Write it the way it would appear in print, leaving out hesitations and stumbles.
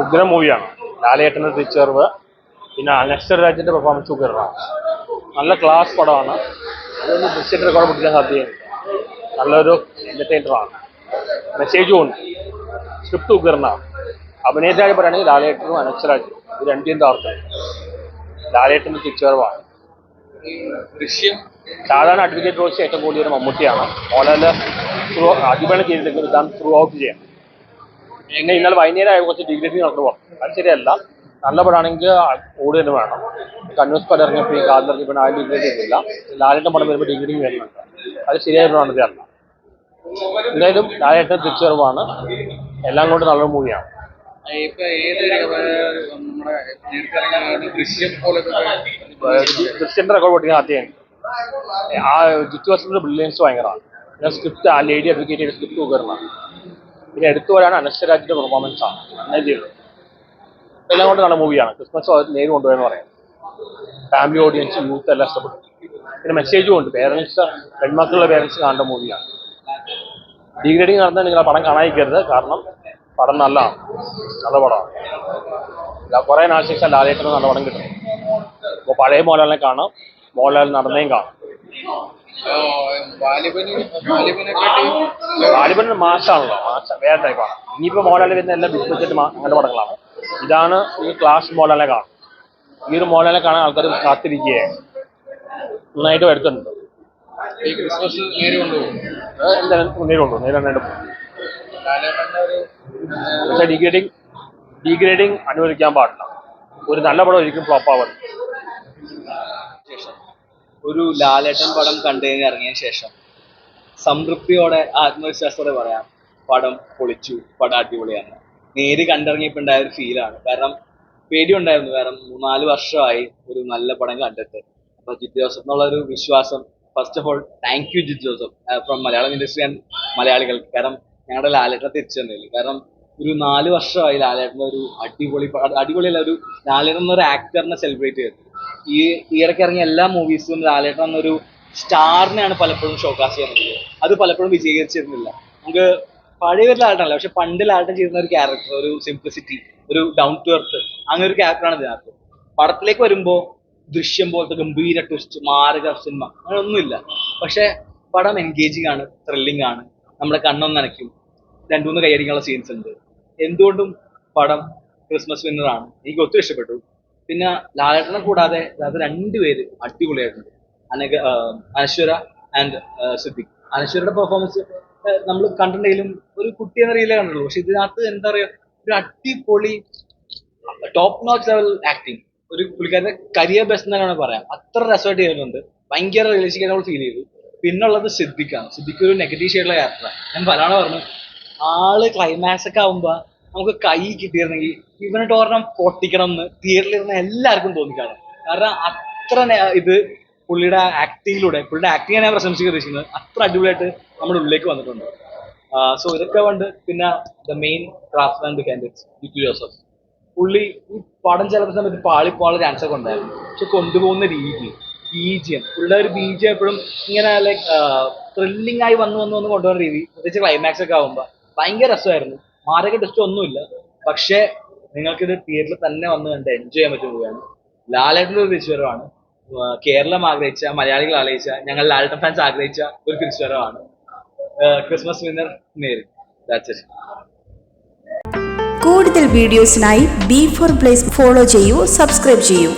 ഉഗ്ര മൂവിയാണ്. ലാലേട്ടൻ്റെ തിരിച്ചറിവ്, പിന്നെ അനശ്വരരാജിന്റെ പെർഫോമൻസ് ഉഗ്രനാണ്. നല്ല ക്ലാസ് പടമാണ്. അതൊന്ന് ദൃശ്യത്തിൽ റെക്കോർഡ് പിടിക്കാൻ സാധ്യതയുണ്ട്. നല്ലൊരു എന്റർടൈനറാണ്. മെസ്സേജും ഉണ്ട്. സ്ക്രിപ്റ്റ് ഉഗ്രനാണ്. അഭിനേതായി പറയുകയാണെങ്കിൽ ലാലേട്ടനും അനശ്വരരാജും ഇത് രണ്ടിയും താർത്ത് ലാലേട്ടൻ്റെ തിരിച്ചറിവാണ്. ദൃശ്യം സാധാരണ അഡ്വക്കേറ്റ് റോസ് ഏറ്റവും കൂടുതൽ മമ്മൂട്ടിയാണ്. മോഹൻലാൽ അടിപൊളി ചെയ്തിട്ടുണ്ടെങ്കിൽ ഇതാണ് ത്രൂ ഔട്ട് ചെയ്യാം. പിന്നെ ഇന്നലെ വൈകുന്നേരം ആയ കുറച്ച് ഡിഗ്രേഡിങ് നടന്നു പോകാം. അത് ശരിയല്ല. നല്ല പടമാണെങ്കിൽ ഓടി തന്നെ വേണം. കന്യൂസ് പടം ഇറങ്ങിയപ്പോൾ ഈ കാലിലിറങ്ങിയപ്പോൾ ആ ഡിഗ്രേഡ് ചെയ്തില്ല. ലാലേട്ടൻ പടം വരുമ്പോൾ ഡിഗ്രേഡിങ് വരുന്നുണ്ട്. അത് ശരിയായ പ്രവണതയല്ല. എന്തായാലും ലാലേട്ടൻ തിരിച്ചറിവാണ്. എല്ലാം കൊണ്ട് നല്ലൊരു മൂവിയാണ്. ദൃശ്യന്റെ റെക്കോർഡ് പൊട്ടിക്കാൻ ആദ്യം ആ ജിത്തു ജോസഫിന്റെ ബ്രില്യൻസ് ഭയങ്കരമാണ്. പിന്നെ സ്ക്രിപ്റ്റ് ആ ലേഡി അഡ്വക്കേറ്റ് സ്ക്രിപ്റ്റ് ഉയർന്നാണ്. പിന്നെ എടുത്തു വരാണ് അനശ്വരരാജിന്റെ പെർഫോമൻസ് ആണ്. അങ്ങനെ ചെയ്തത് എല്ലാം കൊണ്ട് നല്ല മൂവിയാണ്. ക്രിസ്മസ് നേര് കൊണ്ടുപോയെന്ന് പറയാം. ഫാമിലി ഓഡിയൻസ്, യൂത്ത് എല്ലാം ഇഷ്ടപ്പെട്ടു. പിന്നെ മെസ്സേജും ഉണ്ട്. പേരൻസ്, പെൺമക്കളുടെ പേരൻസ് കാണേണ്ട മൂവിയാണ്. ഡീഗ്രേഡിങ് നടന്നാൽ നിങ്ങൾ ആ പടം കാണാതിരിക്കരുത്. കാരണം പടം നല്ലതാണ്. നല്ല പടമാണ്. കുറേ നാൾ ശേഷം ലാലേട്ടന് നല്ല പടം കിട്ടും. അപ്പോൾ പഴയ മോഹൻലാലിനെ കാണാം, മോഹൻലാൽ നടന്നേയും കാണാം. വാലിബൻ മാസാണല്ലോ. വേറെ ടൈപ്പാണ്. ഇനിയിപ്പോൾ മോഹൻലാൽ വരുന്ന എല്ലാം ബിഗ് ബഡ്ജറ്റ് അങ്ങനത്തെ പടങ്ങളാണ്. ഇതാണ് ഈ ക്ലാസ് മോഹൻലാലിനെ കാണാം. ഈ ഒരു മോഹൻലാലിനെ കാണാൻ ആൾക്കാർ കാത്തിരിക്കുകയാണ്. നന്നായിട്ട് വരുത്തുന്നുണ്ട്. എന്തായാലും നേരിടുണ്ട്. പക്ഷേ ഡീഗ്രേഡിങ് അനുവദിക്കാൻ പാടില്ല. ഒരു നല്ല പടം ഒരിക്കലും ഫ്ലോപ്പ് ആവുന്നത്. ഒരു ലാലേട്ടൻ പടം കണ്ടു ഇറങ്ങിയ ശേഷം സംതൃപ്തിയോടെ ആത്മവിശ്വാസത്തോടെ പറയാം, പടം പൊളിച്ചു, പടം അടിപൊളിയാണ്. നേര് കണ്ടിറങ്ങിയപ്പോൾ ഉണ്ടായ ഒരു ഫീലാണ്. കാരണം പേടിയുണ്ടായിരുന്നു. കാരണം 3-4 വർഷമായി ഒരു നല്ല പടം കണ്ടിട്ട്. അപ്പൊ ജിത്തു ജോസഫ് എന്നുള്ള ഒരു വിശ്വാസം, first of all thank you Jeethu Joseph from Malayalam industry and മലയാളികൾക്ക്. കാരണം ഞങ്ങളുടെ ലാലേട്ടനെ തിരിച്ചു തന്നില്ല. കാരണം ഒരു 4 വർഷമായി ലാലേട്ടൻ്റെ ഒരു അടിപൊളിയല്ല, ഒരു ലാലേട്ടൻ എന്നൊരു ആക്ടറിനെ സെലിബ്രേറ്റ് ചെയ്തത്. ഈ ഇടയ്ക്ക് ഇറങ്ങിയ എല്ലാ മൂവീസും ലാലേട്ടൻ എന്നൊരു സ്റ്റാറിനെയാണ് പലപ്പോഴും ഷോക്കാസ് ചെയ്യുന്നത്. അത് പലപ്പോഴും വിജീകരിച്ചിരുന്നില്ല. നമുക്ക് പഴയ ഒരു ലാലേട്ടനല്ല, പക്ഷെ പണ്ട് ലാലേട്ടൻ ചെയ്യുന്ന ഒരു ക്യാരക്ടർ, ഒരു സിംപ്ലിസിറ്റി, ഒരു ഡൗൺ ടു എർത്ത്, അങ്ങനെ ഒരു ക്യാരക്ടറാണ് ഇതിനകത്ത്. പടത്തിലേക്ക് വരുമ്പോൾ ദൃശ്യം പോലത്തെ ഗംഭീര ട്വിസ്റ്റ്, മാരക സിനിമ അങ്ങനെയൊന്നുമില്ല. പക്ഷെ പടം എൻഗേജിങ് ആണ്, ത്രില്ലിംഗ് ആണ്, നമ്മുടെ കണ്ണൊന്നും നനയ്ക്കും. 2-3 കൈയടിക്കാനുള്ള സീൻസ് ഉണ്ട്. എന്തുകൊണ്ടും പടം ക്രിസ്മസ് വിന്നറാണ്. എനിക്ക് ഒത്തിരി ഇഷ്ടപ്പെട്ടു. പിന്നെ ലാലേട്ടനെ കൂടാതെ അത് 2 പേര് അടിപൊളിയായിട്ടുണ്ട്. അനശ്വര ആൻഡ് സിദ്ദിഖ്. അനശ്വരയുടെ പെർഫോമൻസ് നമ്മൾ കണ്ടിട്ടുണ്ടെങ്കിലും ഒരു കുട്ടി എന്ന രീതിയിലേ കണ്ടുള്ളൂ. പക്ഷെ ഇതിനകത്ത് എന്താ പറയുക, ഒരു അടിപൊളി ടോപ്പ് നോച്ച് ലെവൽ ആക്ടിങ്. ഒരു പുള്ളിക്കാരുടെ കരിയർ ബെസ്റ്റ് എന്ന് തന്നെയാണ് പറയാം. അത്ര രസമായിട്ട് ചെയ്യുന്നുണ്ട്. ഭയങ്കര റിയലിസ്റ്റിക് ആയിട്ട് നമ്മൾ ഫീൽ ചെയ്തു. പിന്നുള്ളത് സിദ്ദിഖാണ്. സിദ്ദിഖ് ഒരു നെഗറ്റീവ് ഷെയ്ഡുള്ള ക്യാരക്ടറാണ്. ഞാൻ പലതാണ് പറഞ്ഞു, ആള് ക്ലൈമാക്സ് ഒക്കെ ആകുമ്പോൾ നമുക്ക് കൈ കിട്ടിയിരുന്നെങ്കിൽ ഇവനിട്ട് ഒരെണ്ണം പൊട്ടിക്കണം എന്ന് തിയേറ്ററിൽ ഇരുന്ന എല്ലാവർക്കും തോന്നിക്കാണും. കാരണം അത്ര ഇത് പുള്ളിയുടെ ആക്ടിങ്ങിലൂടെ, പുള്ളിയുടെ ആക്ടിങ് ഞാൻ പ്രശംസിക്കുന്നത്, അത്ര അടിപൊളിയായിട്ട് നമ്മുടെ ഉള്ളിലേക്ക് വന്നിട്ടുണ്ട്. സോ ഇതൊക്കെ കൊണ്ട് പിന്നെ the main craftsman behind it Jeethu Joseph. പുള്ളി ഈ പടം ചില സമയത്ത് പാളിപ്പോകാനുള്ള ചാൻസ് ഒക്കെ ഉണ്ടായിരുന്നു. പക്ഷെ കൊണ്ടുപോകുന്ന രീതി, ബീജിയം, പുള്ളിയുടെ ഒരു ബീജിയം എപ്പോഴും ഇങ്ങനെ ലൈക്ക് ത്രില്ലിംഗ് ആയി വന്ന് കൊണ്ടുപോകുന്ന രീതി, പ്രത്യേകിച്ച് ക്ലൈമാക്സ് ഒക്കെ ആകുമ്പോൾ ഭയങ്കര രസമായിരുന്നു. മാരക ടെസ്റ്റ് ഒന്നുമില്ല. പക്ഷേ നിങ്ങൾക്കിത് തിയേറ്ററിൽ തന്നെ വന്ന് കണ്ട് എൻജോയ് ചെയ്യാൻ പറ്റുന്ന മൂവിയാണ്. ലാലേട്ടൻ്റെ ഒരു തിരിച്ചുവരവാണ്. കേരളം ആഗ്രഹിച്ച, മലയാളികൾ ആഗ്രഹിച്ച, ഞങ്ങൾ ലാലേട്ടൻ ഫാൻസ് ആഗ്രഹിച്ച ഒരു തിരിച്ചുവരവാണ്. ക്രിസ്മസ് വിന്നർ നേര്. That's it. കൂടുതൽ വീഡിയോസിനായി B4 Place ഫോളോ ചെയ്യൂ, സബ്സ്ക്രൈബ് ചെയ്യൂ.